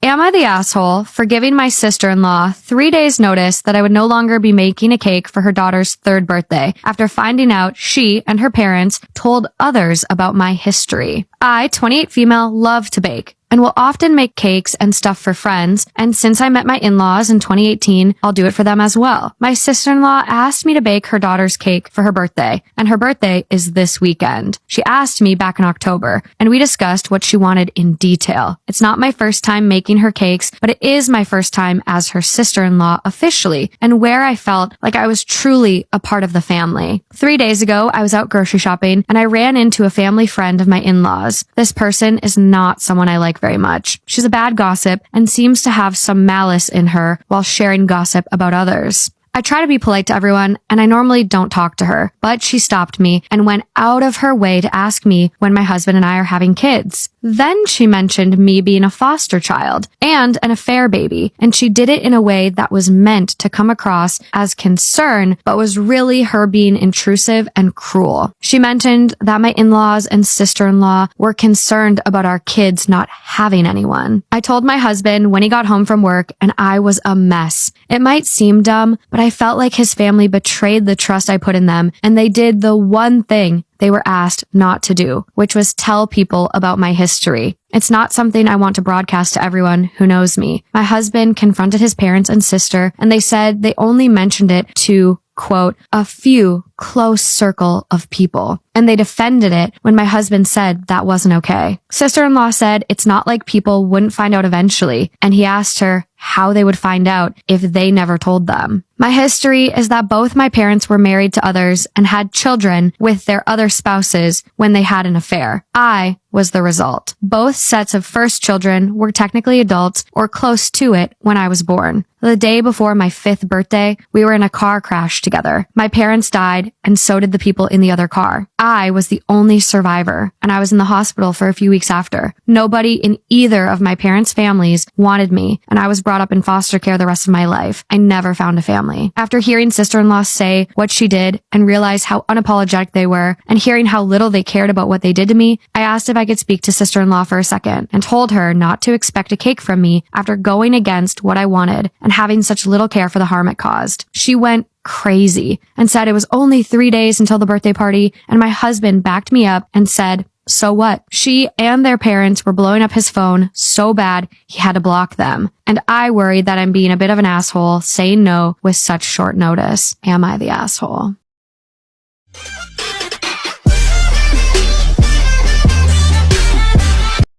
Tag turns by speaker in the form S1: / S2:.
S1: Am I the asshole for giving my sister-in-law 3 days notice that I would no longer be making a cake for her daughter's 3rd birthday after finding out she and her parents told others about my history? I, 28 female, love to bake and will often make cakes and stuff for friends, and since I met my in-laws in 2018, I'll do it for them as well. My sister-in-law asked me to bake her daughter's cake for her birthday, and her birthday is this weekend. She asked me back in October, and we discussed what she wanted in detail. It's not my first time making her cakes, but it is my first time as her sister-in-law officially, and where I felt like I was truly a part of the family. 3 days ago, I was out grocery shopping, and I ran into a family friend of my in-laws. This person is not someone I like very much. She's a bad gossip and seems to have some malice in her while sharing gossip about others. I try to be polite to everyone, and I normally don't talk to her, but she stopped me and went out of her way to ask me when my husband and I are having kids. Then she mentioned me being a foster child and an affair baby, and she did it in a way that was meant to come across as concern, but was really her being intrusive and cruel. She mentioned that my in-laws and sister-in-law were concerned about our kids not having anyone. I told my husband when he got home from work, and I was a mess. It might seem dumb, but I felt like his family betrayed the trust I put in them, and they did the one thing they were asked not to do, which was tell people about my history. It's not something I want to broadcast to everyone who knows me. My husband confronted his parents and sister, and they said they only mentioned it to, quote, a few close circle of people. And they defended it when my husband said that wasn't okay. Sister-in-law said it's not like people wouldn't find out eventually, and he asked her how they would find out if they never told them. My history is that both my parents were married to others and had children with their other spouses when they had an affair. I was the result. Both sets of first children were technically adults or close to it when I was born. The day before my 5th birthday, we were in a car crash together. My parents died, and so did the people in the other car. I was the only survivor, and I was in the hospital for a few weeks after. Nobody in either of my parents' families wanted me, and I was brought up in foster care the rest of my life. I never found a family. After hearing sister-in-law say what she did and realize how unapologetic they were, and hearing how little they cared about what they did to me, I asked if I could speak to sister-in-law for a second and told her not to expect a cake from me after going against what I wanted and having such little care for the harm it caused. She went crazy and said it was only 3 days until the birthday party, and my husband backed me up and said, so what? She and their parents were blowing up his phone so bad he had to block them. And I worried that I'm being a bit of an asshole saying no with such short notice. Am I the asshole?